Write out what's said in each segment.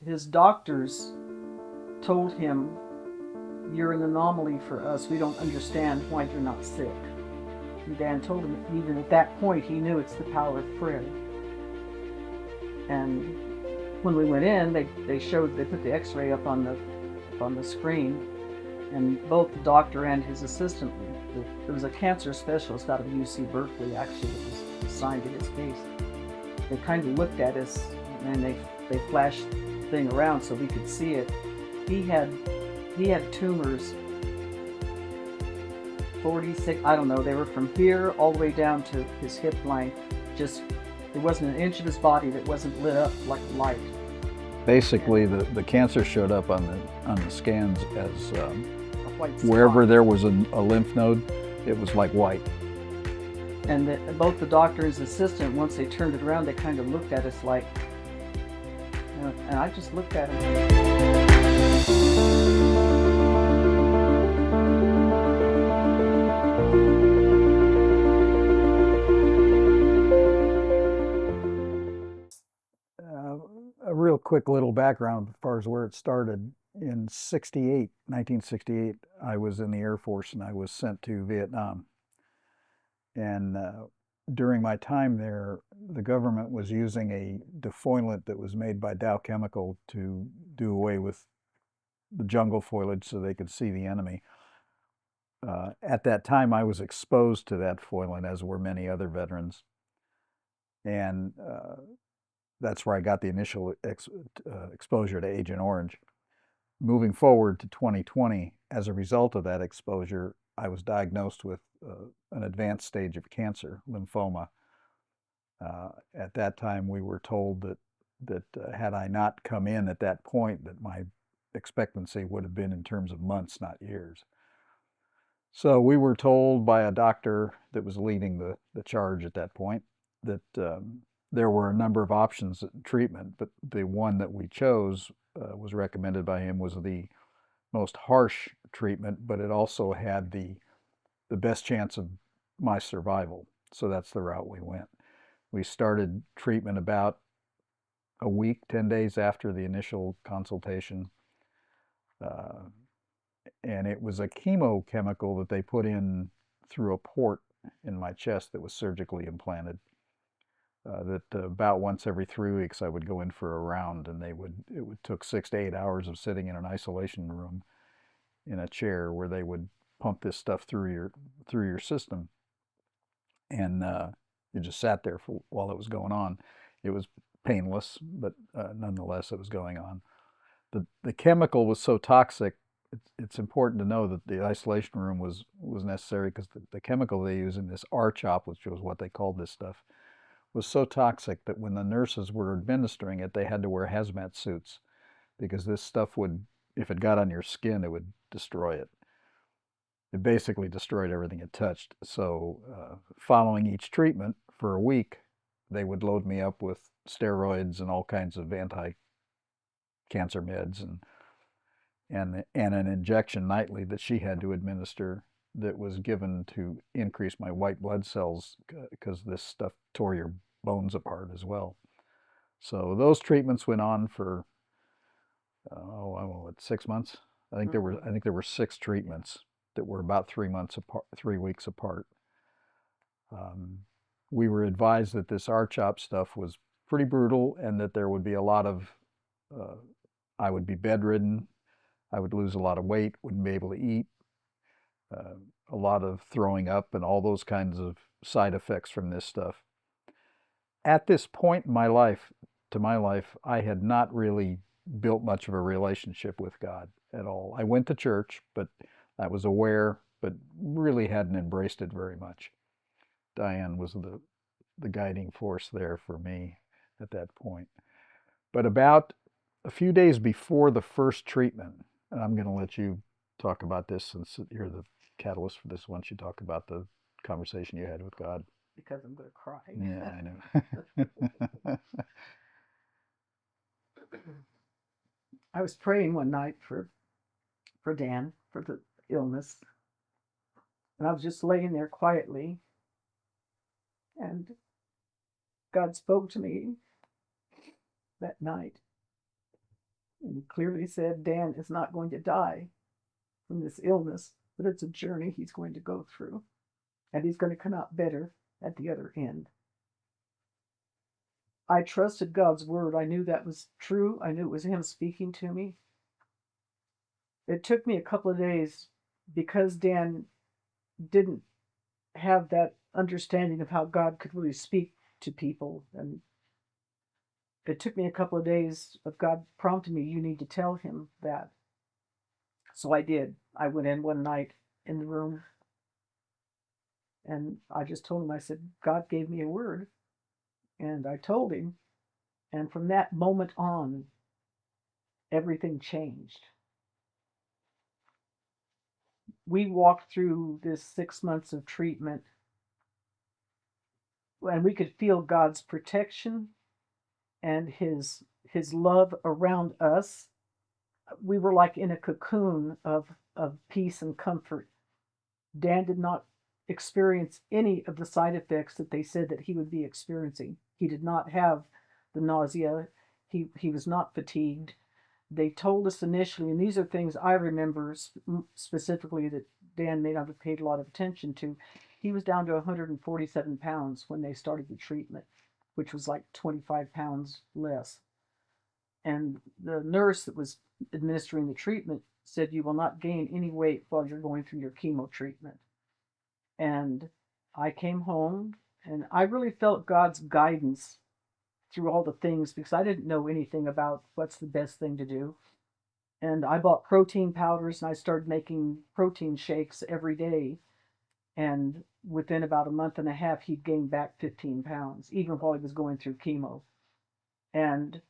his doctors told him, "You're an anomaly for us. We don't understand why you're not sick." And Dan told him even at that point he knew it's the power of prayer. And when we went in, they put the X-ray up on the screen, and both the doctor and his assistant, there was a cancer specialist out of UC Berkeley actually that was assigned to his case. They kind of looked at us, and they flashed the thing around so we could see it. He had tumors, 46, I don't know, they were from here all the way down to his hip line. Just, there wasn't an inch of his body that wasn't lit up like light. Basically, the cancer showed up on the scans as A white spot. wherever there was a lymph node, it was like white. And both the doctor and his assistant, once they turned it around, they kind of looked at us like, and I just looked at him. A real quick little background as far as where it started. In 1968, I was in the Air Force and I was sent to Vietnam. And during my time there, the government was using a defoliant that was made by Dow Chemical to do away with the jungle foliage so they could see the enemy. At that time, I was exposed to that defoliant, as were many other veterans. And that's where I got the initial exposure to Agent Orange. Moving forward to 2020, as a result of that exposure, I was diagnosed with an advanced stage of cancer, lymphoma. At that time, we were told that had I not come in at that point, that my expectancy would have been in terms of months, not years. So we were told by a doctor that was leading the charge at that point that there were a number of options of treatment, but the one that we chose was recommended by him was the most harsh treatment, but it also had the best chance of my survival. So that's the route we went. We started treatment about a week, 10 days after the initial consultation. And it was a chemochemical that they put in through a port in my chest that was surgically implanted. That about once every 3 weeks I would go in for a round, and it took 6 to 8 hours of sitting in an isolation room in a chair where they would pump this stuff through your system, and you just sat there while it was going on. It was painless, but nonetheless it was going on. The chemical was so toxic. It's important to know that the isolation room was necessary because the chemical they use in this R-CHOP, which was what they called this stuff, was so toxic that when the nurses were administering it, they had to wear hazmat suits because this stuff would, if it got on your skin, it would destroy it. It basically destroyed everything it touched. So following each treatment for a week, they would load me up with steroids and all kinds of anti-cancer meds and an injection nightly that she had to administer that was given to increase my white blood cells because this stuff tore your bones apart as well. So those treatments went on for 6 months. I think there were 6 treatments that were about 3 months apart, 3 weeks apart. We were advised that this R-CHOP stuff was pretty brutal and that there would be a lot of, I would be bedridden, I would lose a lot of weight, wouldn't be able to eat, a lot of throwing up and all those kinds of side effects from this stuff. At this point in my life, I had not really built much of a relationship with God at all. I went to church, but I was aware, but really hadn't embraced it very much. Diane was the guiding force there for me at that point. But about a few days before the first treatment, and I'm going to let you talk about this since you're the catalyst for this once you talk about the conversation you had with God. Because I'm going to cry. Yeah, I know. I was praying one night for Dan, for the illness. And I was just laying there quietly. And God spoke to me that night. And he clearly said Dan is not going to die from this illness, but it's a journey he's going to go through. And he's going to come out better at the other end. I trusted God's word. I knew that was true. I knew it was him speaking to me. It took me a couple of days because Dan didn't have that understanding of how God could really speak to people. And it took me a couple of days of God prompting me, you need to tell him that. So I did. I went in one night in the room and I just told him, I said, God gave me a word. And I told him. And from that moment on, everything changed. We walked through this 6 months of treatment and we could feel God's protection and his love around us. We were like in a cocoon of peace and comfort. Dan did not experience any of the side effects that they said that he would be experiencing. He did not have the nausea. He was not fatigued. They told us initially, and these are things I remember specifically that Dan may not have paid a lot of attention to. He was down to 147 pounds when they started the treatment, which was like 25 pounds less. And the nurse that was administering the treatment said, you will not gain any weight while you're going through your chemo treatment. And I came home and I really felt God's guidance through all the things because I didn't know anything about what's the best thing to do. And I bought protein powders and I started making protein shakes every day. And within about a month and a half, he'd gained back 15 pounds, even while he was going through chemo. And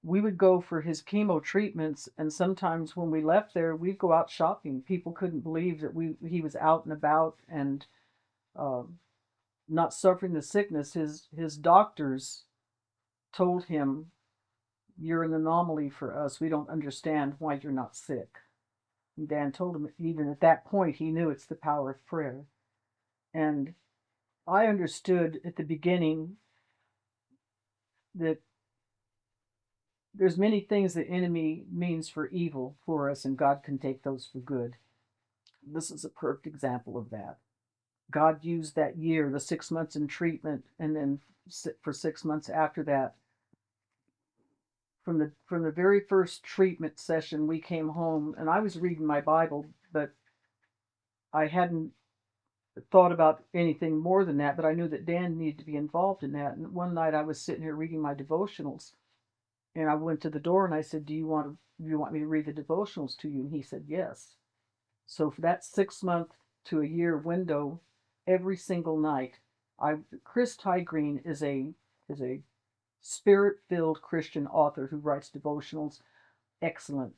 we would go for his chemo treatments, and sometimes when we left there, we'd go out shopping. People couldn't believe that he was out and about and uh, not suffering the sickness. His doctors told him, "You're an anomaly for us. We don't understand why you're not sick." And Dan told him, even at that point, he knew it's the power of prayer. And I understood at the beginning that there's many things the enemy means for evil for us, and God can take those for good. This is a perfect example of that. God used that year, the 6 months in treatment, and then for 6 months after that. From the very first treatment session, we came home, and I was reading my Bible, but I hadn't thought about anything more than that. But I knew that Dan needed to be involved in that. And one night, I was sitting here reading my devotionals, and I went to the door and I said, "Do you want me to read the devotionals to you?" And he said, "Yes." So for that 6 month to a year window, every single night, Chris Tygreen is a spirit-filled Christian author who writes devotionals. Excellent.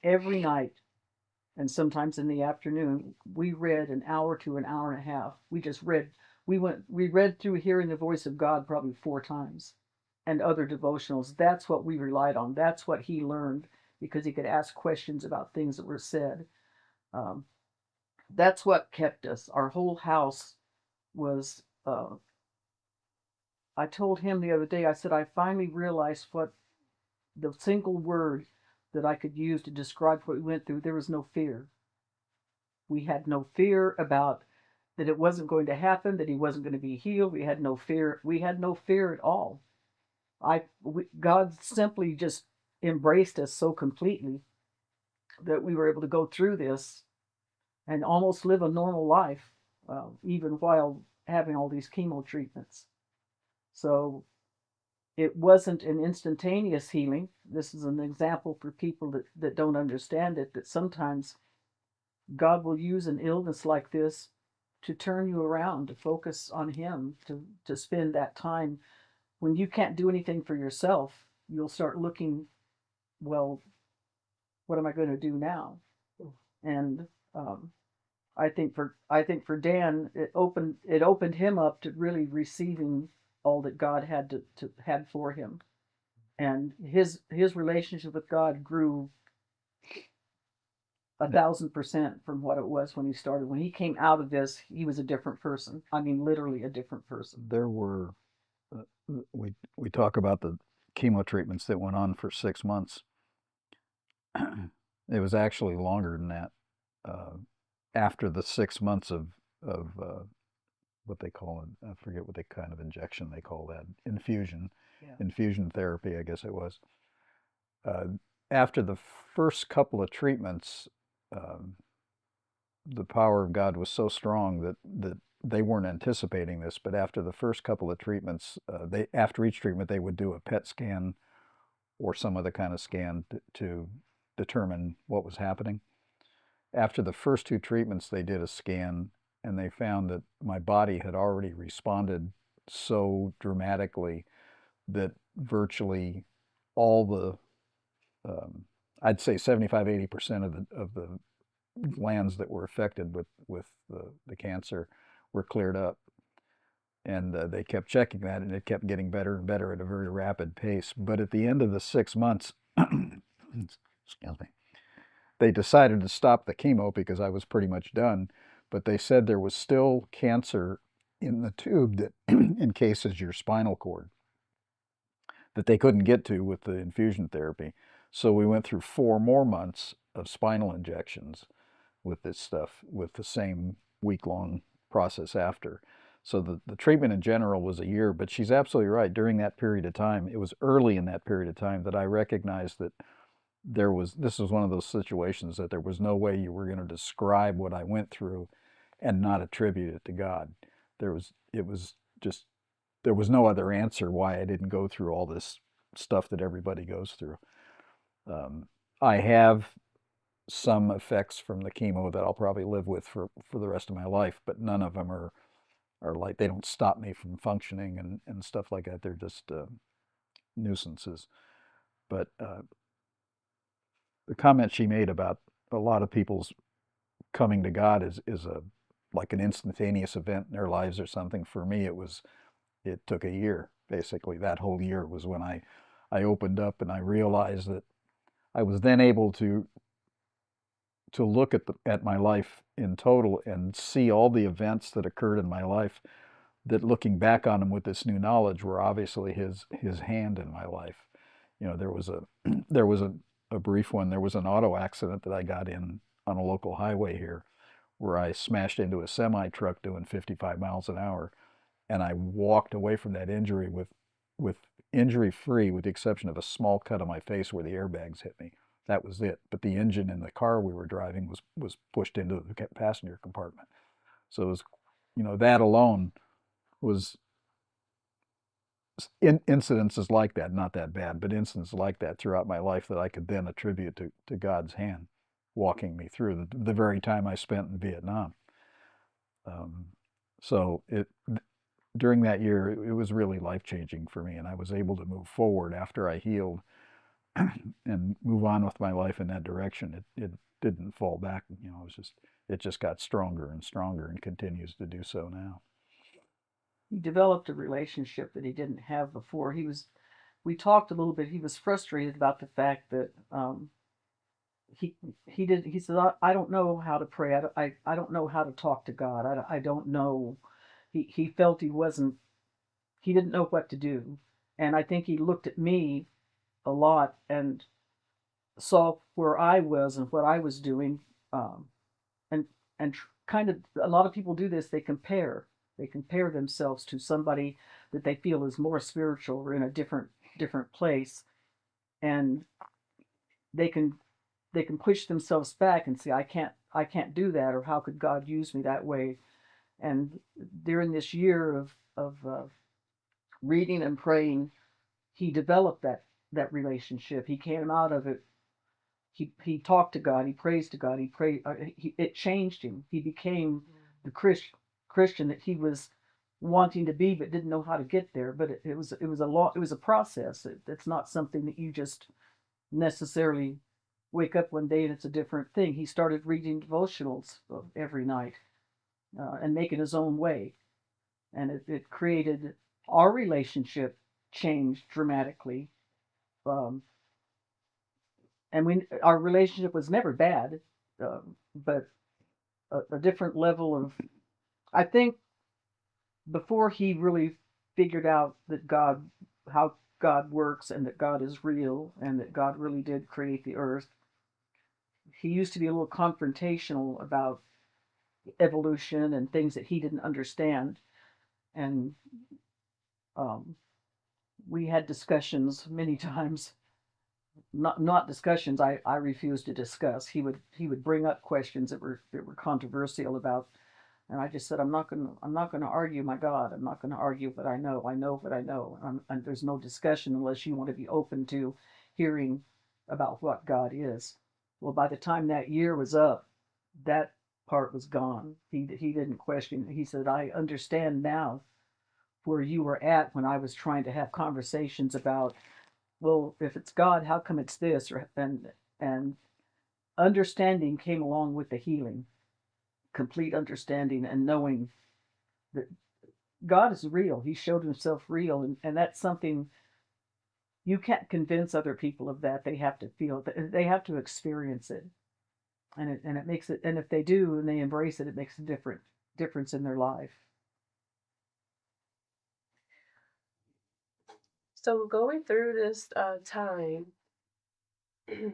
Every night, and sometimes in the afternoon, we read an hour to an hour and a half. We just read. We read through Hearing the Voice of God probably 4 times, and other devotionals. That's what we relied on. That's what he learned because he could ask questions about things that were said. Um, that's what kept us. Our whole house was. I told him the other day. I said I finally realized what the single word that I could use to describe what we went through. There was no fear. We had no fear about that it wasn't going to happen, that he wasn't going to be healed. We had no fear. We had no fear at all. God simply just embraced us so completely that we were able to go through this and almost live a normal life, even while having all these chemo treatments. So it wasn't an instantaneous healing. This is an example for people that don't understand it, that sometimes God will use an illness like this to turn you around, to focus on Him, to spend that time. When you can't do anything for yourself, you'll start looking, well, what am I going to do now? And I think for Dan, it opened him up to really receiving all that God had for him, and his relationship with God grew 1,000% from what it was when he started. When he came out of this, he was a different person. I mean, literally a different person. There were we talk about the chemo treatments that went on for 6 months. It was actually longer than that. After the 6 months of what they call it, I forget what they kind of injection they call that, infusion therapy, I guess it was. Uh, After the first couple of treatments, um, the power of God was so strong that they weren't anticipating this. But after the first couple of treatments, after each treatment they would do a PET scan or some other kind of scan to determine what was happening. After the first two treatments, they did a scan and they found that my body had already responded so dramatically that virtually all the, I'd say 75–80% of the glands that were affected with the cancer were cleared up. And they kept checking that, and it kept getting better and better at a very rapid pace. But at the end of the 6 months, excuse me, they decided to stop the chemo because I was pretty much done. But they said there was still cancer in the tube that encases your spinal cord that they couldn't get to with the infusion therapy. So we went through 4 more months of spinal injections with this stuff, with the same week-long process after. So the treatment in general was a year, but she's absolutely right. During that period of time, it was early in that period of time that I recognized that this was one of those situations that there was no way you were going to describe what I went through and not attribute it to God. There was no other answer why I didn't go through all this stuff that everybody goes through. I have some effects from the chemo that I'll probably live with for the rest of my life, but none of them are like, they don't stop me from functioning and stuff like that. They're just nuisances. But the comment she made about a lot of people's coming to God is like an instantaneous event in their lives or something. For me, it took a year. Basically, that whole year was when I opened up and I realized that I was then able to look at my life in total and see all the events that occurred in my life that, looking back on them with this new knowledge, were obviously his hand in my life. You know, there was a brief one. There was an auto accident that I got in on a local highway here where I smashed into a semi truck doing 55 miles an hour, and I walked away from that injury with injury free, with the exception of a small cut on my face where the airbags hit me. That was it. But the engine in the car we were driving was pushed into the passenger compartment. So it was, that alone was incidences like that, not that bad, but incidents like that throughout my life that I could then attribute to God's hand walking me through the very time I spent in Vietnam. So during that year, it was really life-changing for me, and I was able to move forward after I healed and move on with my life in that direction. It didn't fall back. It just got stronger and stronger and continues to do so now. He developed a relationship that he didn't have before. We talked a little bit. He was frustrated about the fact that he said, I don't know how to pray. I don't know how to talk to God. I don't know. He felt he didn't know what to do. And I think he looked at me a lot and saw where I was and what I was doing. And, kind of, a lot of people do this. They compare themselves to somebody that they feel is more spiritual or in a different place. And they can push themselves back and say, I can't do that, or how could God use me that way? And during this year of reading and praying, he developed that relationship. He came out of it. He talked to God. He prays to God. He prayed. It changed him. He became the Christian that he was wanting to be, but didn't know how to get there. But it was a process. It's not something that you just necessarily wake up one day and it's a different thing. He started reading devotionals every night and making his own way, and it created our relationship changed dramatically. Um, and our relationship was never bad, but a different level of. I think before he really figured out that how God works and that God is real and that God really did create the earth, he used to be a little confrontational about evolution and things that he didn't understand. And um, we had discussions many times. Not discussions. I refused to discuss. He would bring up questions that were controversial about, and I just said I'm not gonna argue my God. I'm not gonna argue what I know. I know what I know. And there's no discussion unless you want to be open to hearing about what God is. Well, by the time that year was up, that part was gone. He didn't question. He said, I understand now where you were at when I was trying to have conversations about, well, if it's God, how come it's this? And understanding came along with the healing, complete understanding and knowing that God is real. He showed himself real, and that's something you can't convince other people of that. They have to feel that, they have to experience it. And it makes it, and if they do and they embrace it, it makes a difference in their life. So going through this time, I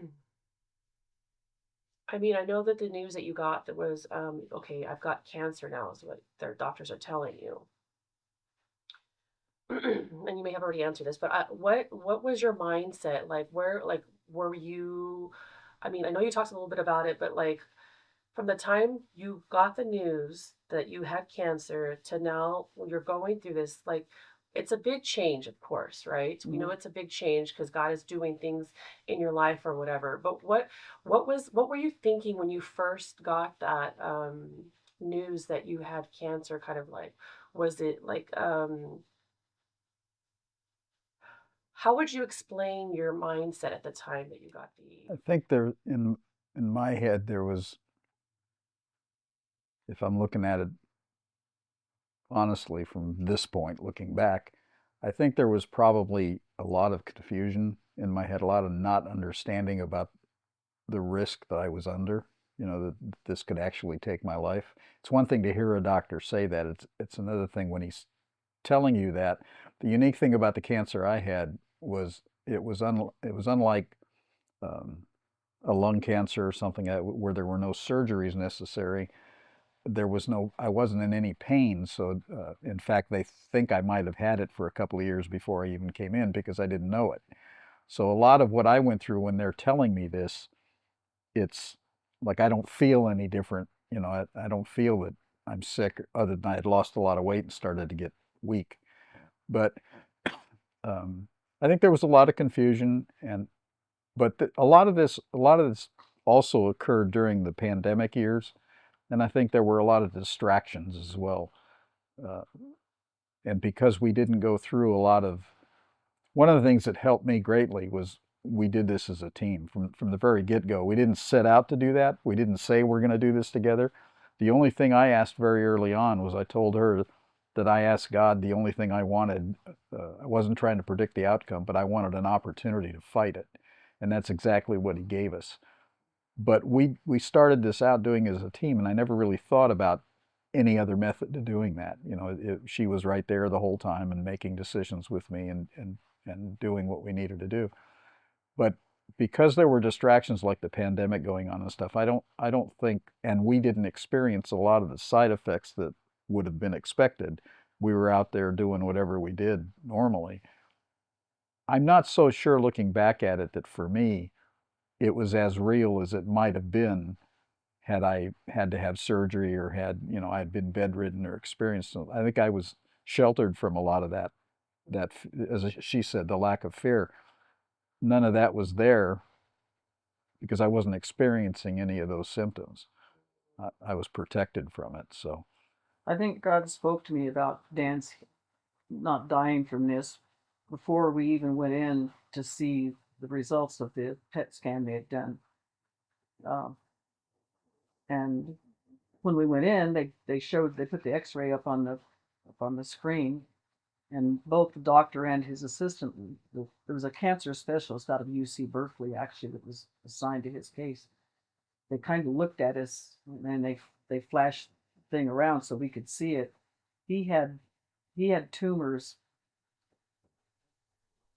mean, I know that the news that you got that was, okay, I've got cancer now, is what their doctors are telling you. And you may have already answered this, but what was your mindset like? Where like were you? I mean, I know you talked a little bit about it, but like from the time you got the news that you had cancer to now you're going through this, like it's a big change, of course, right? We know Mm. it's a big change because God is doing things in your life or whatever. But what were you thinking when you first got that news that you had cancer? Kind of like, was it like how would you explain your mindset at the time that you got the? I think there in my head there was, if I'm looking at it honestly from this point, looking back, I think there was probably a lot of confusion in my head, a lot of not understanding about the risk that I was under, that this could actually take my life. It's one thing to hear a doctor say that. It's another thing when he's telling you that. The unique thing about the cancer I had was it was unlike um, a lung cancer or something where there were no surgeries necessary. There was no, I wasn't in any pain. So, in fact, they think I might have had it for a couple of years before I even came in because I didn't know it. So, a lot of what I went through when they're telling me this, it's like I don't feel any different. I don't feel that I'm sick, other than I had lost a lot of weight and started to get weak. But um, I think there was a lot of confusion, but a lot of this also occurred during the pandemic years. And I think there were a lot of distractions as well. Uh, and because we didn't go through a lot of, one of the things that helped me greatly was we did this as a team from the very get-go. We didn't set out to do that. We didn't say we're going to do this together. The only thing I asked very early on was I told her that I asked God the only thing I wanted. I wasn't trying to predict the outcome, but I wanted an opportunity to fight it. And that's exactly what he gave us. But we started this out doing it as a team, and I never really thought about any other method to doing that. She was right there the whole time and making decisions with me and doing what we needed to do. But because there were distractions like the pandemic going on and stuff, I don't think, and we didn't experience a lot of the side effects that would have been expected. We were out there doing whatever we did normally. I'm not so sure looking back at it that for me, it was as real as it might have been had I had to have surgery or I had been bedridden or experienced. I think I was sheltered from a lot of that, as she said, the lack of fear. None of that was there because I wasn't experiencing any of those symptoms. I was protected from it. So I think God spoke to me about Dan's not dying from this before we even went in to see the results of the PET scan they had done. Um, and when we went in, they put the X-ray up on the screen, and both the doctor and his assistant, there was a cancer specialist out of UC Berkeley actually that was assigned to his case. They kind of looked at us and they flashed the thing around so we could see it. He had he had tumors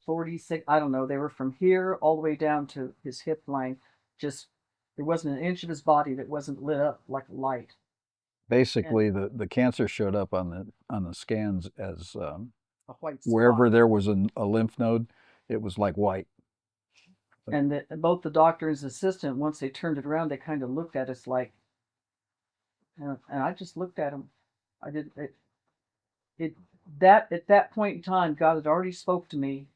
46, I don't know, they were from here all the way down to his hip line, just There wasn't an inch of his body that wasn't lit up like a light. And Basically, the cancer showed up on the scans as a white spot. wherever there was a lymph node, it was like white. And both the doctor and his assistant, once they turned it around, they kind of looked at us like, and I just looked at him. I did it that at that point in time, God had already spoke to me,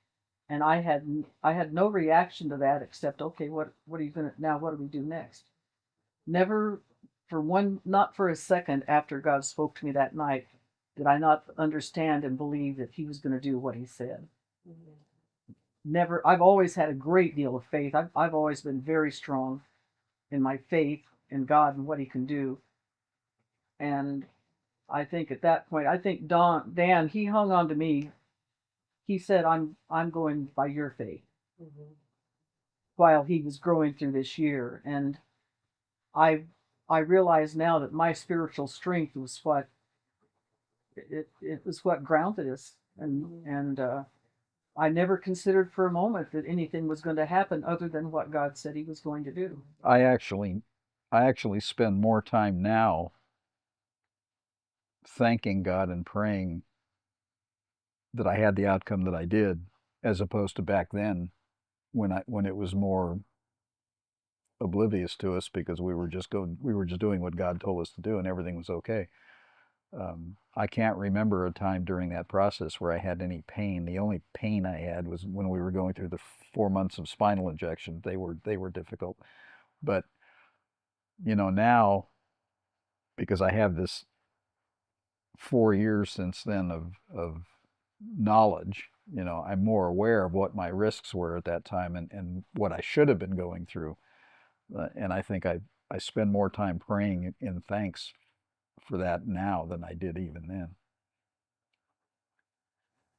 and I had no reaction to that except, okay, what are you gonna now? What do we do next? Never for one, not for a second after God spoke to me that night, did I not understand and believe that He was going to do what He said. Mm-hmm. Never. I've always had a great deal of faith. I've always been very strong in my faith in God and what He can do. And I think at that point, I think Dan, he hung on to me. He said, I'm going by your faith." Mm-hmm. While he was growing through this year, and I I realize now that my spiritual strength was what it was what grounded us, and I never considered for a moment that anything was going to happen other than what God said He was going to do. I actually spend more time now thanking God and praying that I had the outcome that I did, as opposed to back then when it was more oblivious to us because we were just doing what God told us to do and everything was okay. I can't remember a time during that process where I had any pain. The only pain I had was when we were going through the 4 months of spinal injection. They were difficult, but now, because I have this 4 years since then of knowledge, I'm more aware of what my risks were at that time and what I should have been going through. And I think I spend more time praying in thanks for that now than I did even then.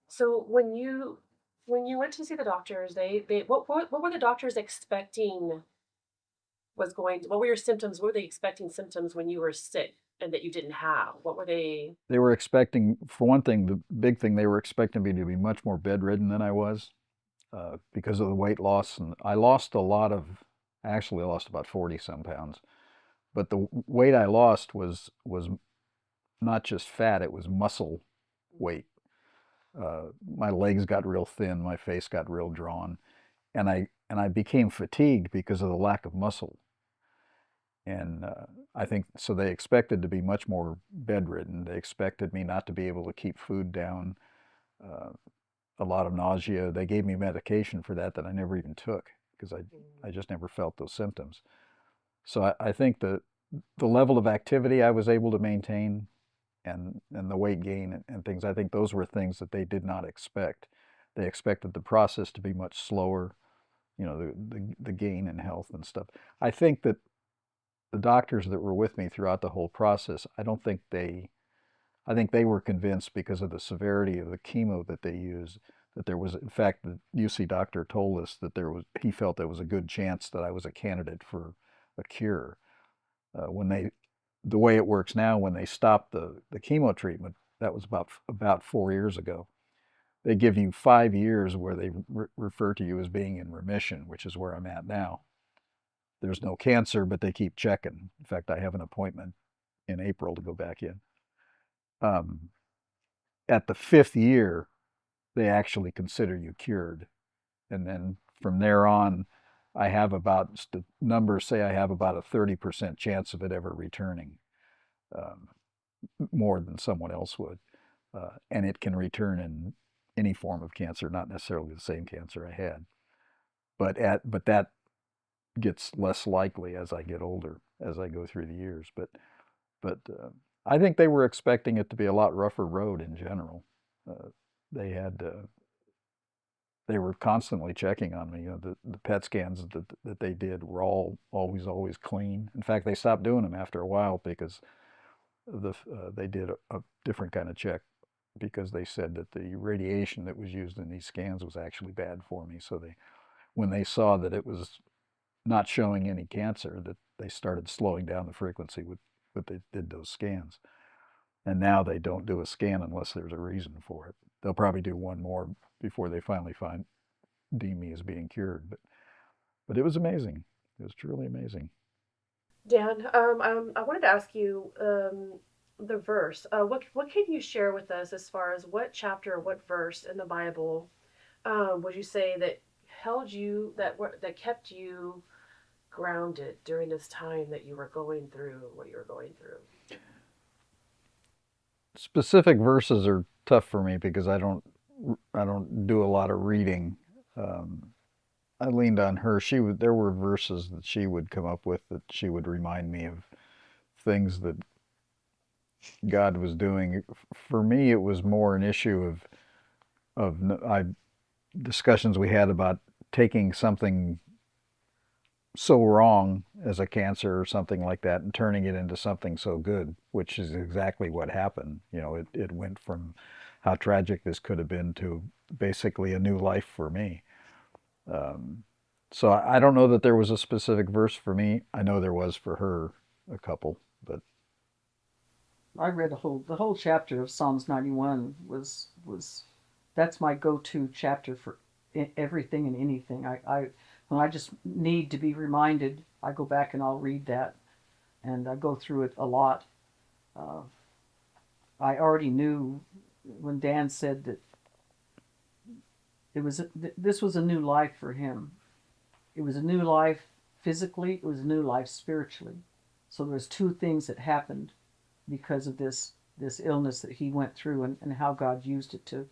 So when you went to see the doctors, they what were the doctors expecting what were your symptoms? What were they expecting symptoms when you were sick and that you didn't have? What were they? They were expecting, for one thing, the big thing, they were expecting me to be much more bedridden than I was because of the weight loss. And I actually lost about 40 some pounds. But the weight I lost was not just fat, it was muscle weight. My legs got real thin, my face got real drawn, and I became fatigued because of the lack of muscle. And I think so. They expected to be much more bedridden. They expected me not to be able to keep food down. A lot of nausea. They gave me medication for that I never even took because I just never felt those symptoms. So I think the level of activity I was able to maintain and the weight gain and things, I think those were things that they did not expect. They expected the process to be much slower, the gain in health and stuff. I think that the doctors that were with me throughout the whole process, I think they were convinced because of the severity of the chemo that they used that there was, in fact, the UC doctor told us that he felt there was a good chance that I was a candidate for a cure. The way it works now, when they stop the chemo treatment, that was about 4 years ago. They give you 5 years where they refer to you as being in remission, which is where I'm at now. There's no cancer, but they keep checking. In fact, I have an appointment in April to go back in. At the 5th year, they actually consider you cured. And then from there on, numbers say I have about a 30% chance of it ever returning, more than someone else would. And it can return in any form of cancer, not necessarily the same cancer I had. But that gets less likely as I get older, as I go through the years. But I think they were expecting it to be a lot rougher road in general. They were constantly checking on me. The PET scans that they did were always clean. In fact, they stopped doing them after a while because they did a different kind of check because they said that the radiation that was used in these scans was actually bad for me. So when they saw that it was not showing any cancer, that they started slowing down the frequency with what they did those scans. And now they don't do a scan unless there's a reason for it. They'll probably do one more before they finally deem me as being cured. But it was amazing. It was truly amazing. Dan, I wanted to ask you the verse. What can you share with us as far as what chapter, what verse in the Bible would you say that held you that kept you grounded during this time that you were going through what you were going through? Specific verses are tough for me because I don't do a lot of reading. Um, I leaned on her. There were verses that she would come up with that she would remind me of things that God was doing. For me, it was more an issue of I discussions we had about taking something so wrong as a cancer or something like that and turning it into something so good, which is exactly what happened. It went from how tragic this could have been to basically a new life for me. Um, so I don't know that there was a specific verse for me. I know there was for her a couple, but I read the whole chapter of Psalms 91 was that's my go-to chapter for everything and anything. I when I just need to be reminded, I go back and I'll read that, and I go through it a lot. Uh, I already knew when Dan said that this was a new life for him. It was a new life physically. It was a new life spiritually. So there's two things that happened because of this illness that he went through, and how God used it to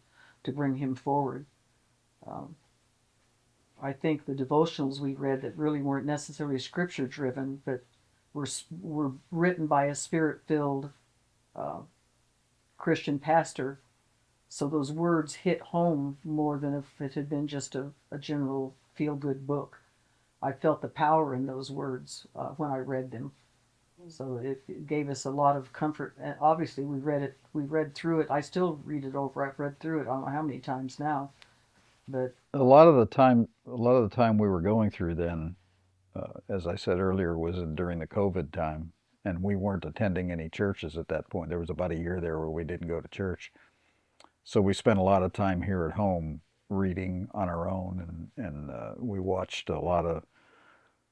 bring him forward. Um, I think the devotionals we read that really weren't necessarily scripture driven, but were written by a spirit filled uh, Christian pastor. So those words hit home more than if it had been just a general feel good book. I felt the power in those words when I read them. So it gave us a lot of comfort. And obviously, we read through it. I still read it over. I've read through it. I don't know how many times now, but a lot of the time we were going through then, as I said earlier, was during the COVID time, and we weren't attending any churches at that point. There was about a year there where we didn't go to church. So we spent a lot of time here at home reading on our own, and we watched a lot of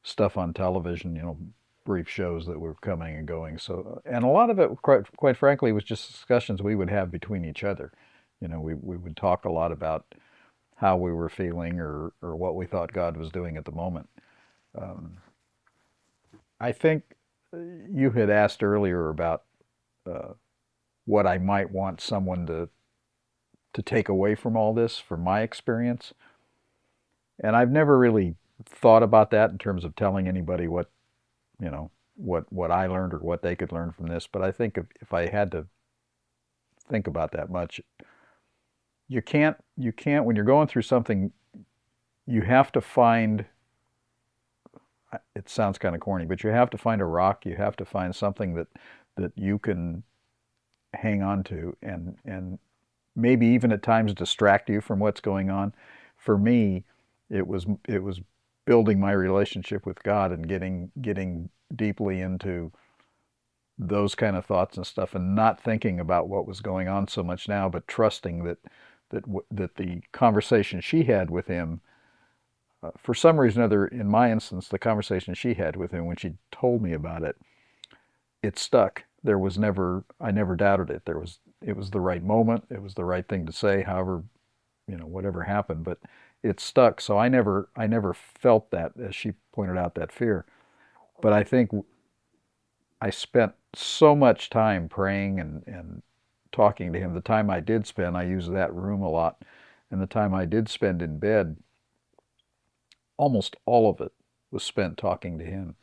stuff on television, brief shows that were coming and going. So, and a lot of it, quite frankly, was just discussions we would have between each other. We would talk a lot about how we were feeling or what we thought God was doing at the moment. Um, I think you had asked earlier about uh, what I might want someone to take away from all this, from my experience. And I've never really thought about that in terms of telling anybody what I learned or what they could learn from this. But I think if I had to think about that much, you can't when you're going through something, you have to find. It sounds kind of corny, but you have to find a rock. You have to find something that you can hang on to, and maybe even at times distract you from what's going on. For me, it was building my relationship with God and getting deeply into those kind of thoughts and stuff, and not thinking about what was going on so much now, but trusting that the conversation she had with him, for some reason or other, in my instance, the conversation she had with him when she told me about it, it stuck. I never doubted it. It was the right moment. It was the right thing to say. However, whatever happened, but it stuck. So I never felt that, as she pointed out, that fear. But I think I spent so much time praying and talking to him. The time I did spend, I used that room a lot, and the time I did spend in bed, almost all of it was spent talking to him.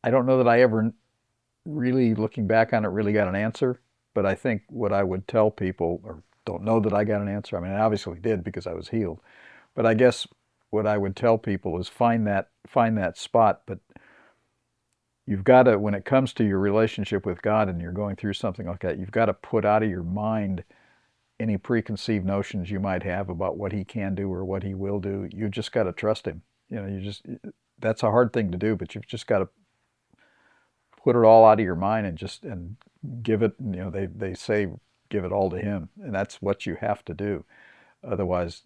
I don't know that I ever really, looking back on it, really got an answer, but I think what I would tell people, or don't know that I got an answer. I mean, I obviously did because I was healed, but I guess what I would tell people is find that spot. But you've got to, when it comes to your relationship with God and you're going through something like that, you've got to put out of your mind any preconceived notions you might have about what he can do or what he will do. You just got to trust him. That's a hard thing to do, but you've just got to put it all out of your mind and give it. They say give it all to him, and that's what you have to do. Otherwise,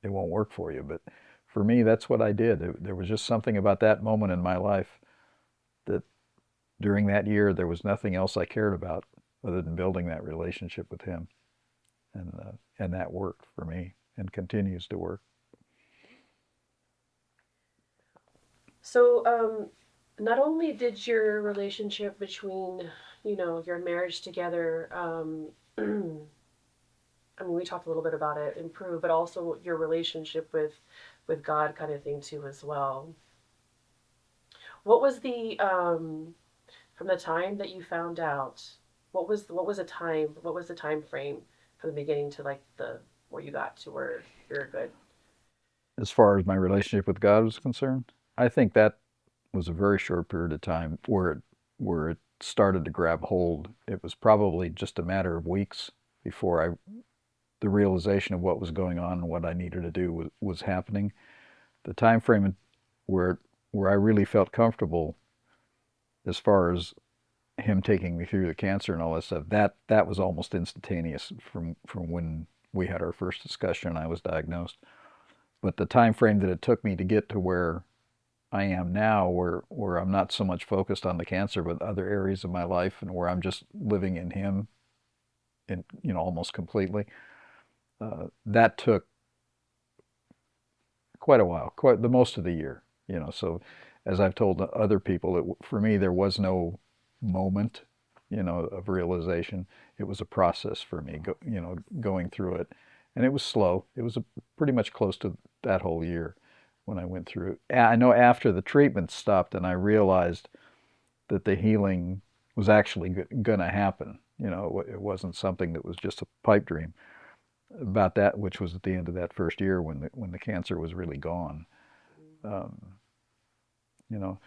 it won't work for you. But for me, that's what I did. There was just something about that moment in my life during that year, there was nothing else I cared about other than building that relationship with him. And that worked for me and continues to work. So, not only did your relationship between, you know, your marriage together, I mean, we talked a little bit about it, improve, but also your relationship with God kind of thing too as well. What was the from the time that you found out? What was the time frame from the beginning to like the where you got to where you're good? As far as my relationship with God was concerned, I think that was a very short period of time where it started to grab hold. It was probably just a matter of weeks before the realization of what was going on and what I needed to do was happening. The time frame where I really felt comfortable as far as him taking me through the cancer and all that stuff, that was almost instantaneous from when we had our first discussion and I was diagnosed. But the time frame that it took me to get to where I am now, where I'm not so much focused on the cancer, but other areas of my life, and where I'm just living in him, in, you know, almost completely, that took quite a while, quite the most of the year, you know. So, as I've told other people, for me there was no moment, you know, of realization. It was a process for me, you know, going through it, and it was slow. It was pretty much close to that whole year when I went through it. I know after the treatment stopped and I realized that the healing was actually going to happen. You know, it wasn't something that was just a pipe dream. About that, which was at the end of that first year when the cancer was really gone. You know,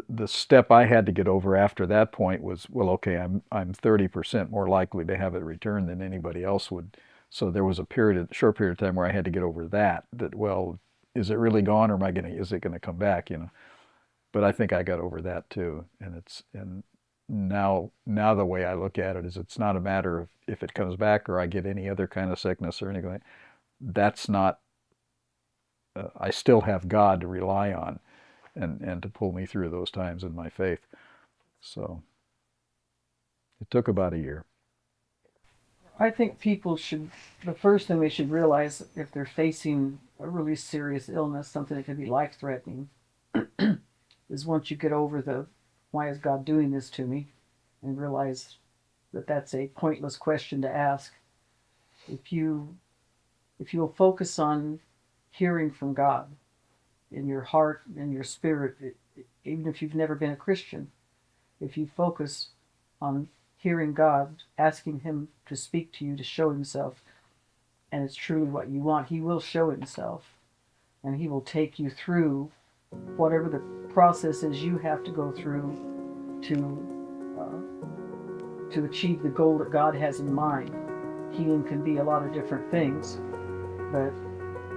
the step I had to get over after that point was, well, okay, I'm 30% more likely to have it return than anybody else would. So there was a short period of time where I had to get over that, well, is it really gone, or is it gonna come back, you know? But I think I got over that too. And now the way I look at it is, it's not a matter of if it comes back or I get any other kind of sickness or anything like that. That's not, I still have God to rely on and to pull me through those times in my faith. So it took about a year. I think the first thing they should realize if they're facing a really serious illness, something that can be life-threatening, is once you get over why is God doing this to me, and realize that that's a pointless question to ask. If you'll focus on hearing from God in your heart and your spirit, even if you've never been a Christian, if you focus on hearing God, asking him to speak to you, to show himself, and it's truly what you want, he will show himself, and he will take you through whatever the process is you have to go through to achieve the goal that God has in mind. Healing can be a lot of different things, but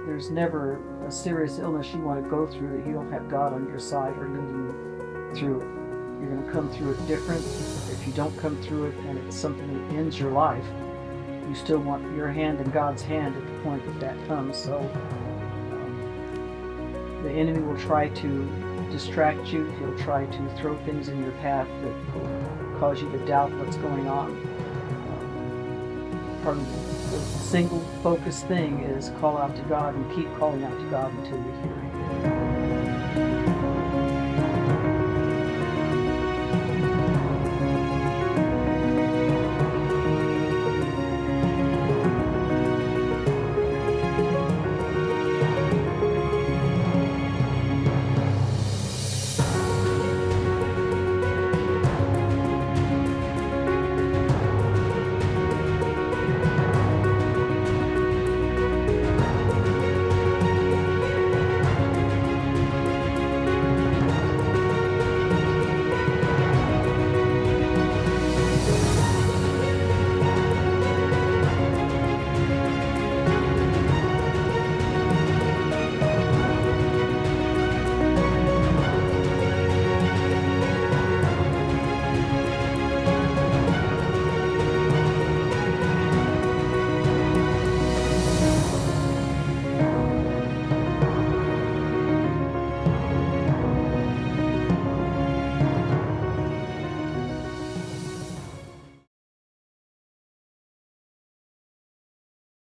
there's never a serious illness you want to go through that you don't have God on your side or leading you through it. You're going to come through it different. If you don't come through it and it's something that ends your life, you still want your hand in God's hand at the point that comes. So the enemy will try to distract you. He'll try to throw things in your path that will cause you to doubt what's going on. Part of the single focus thing is call out to God and keep calling out to God until you hear him.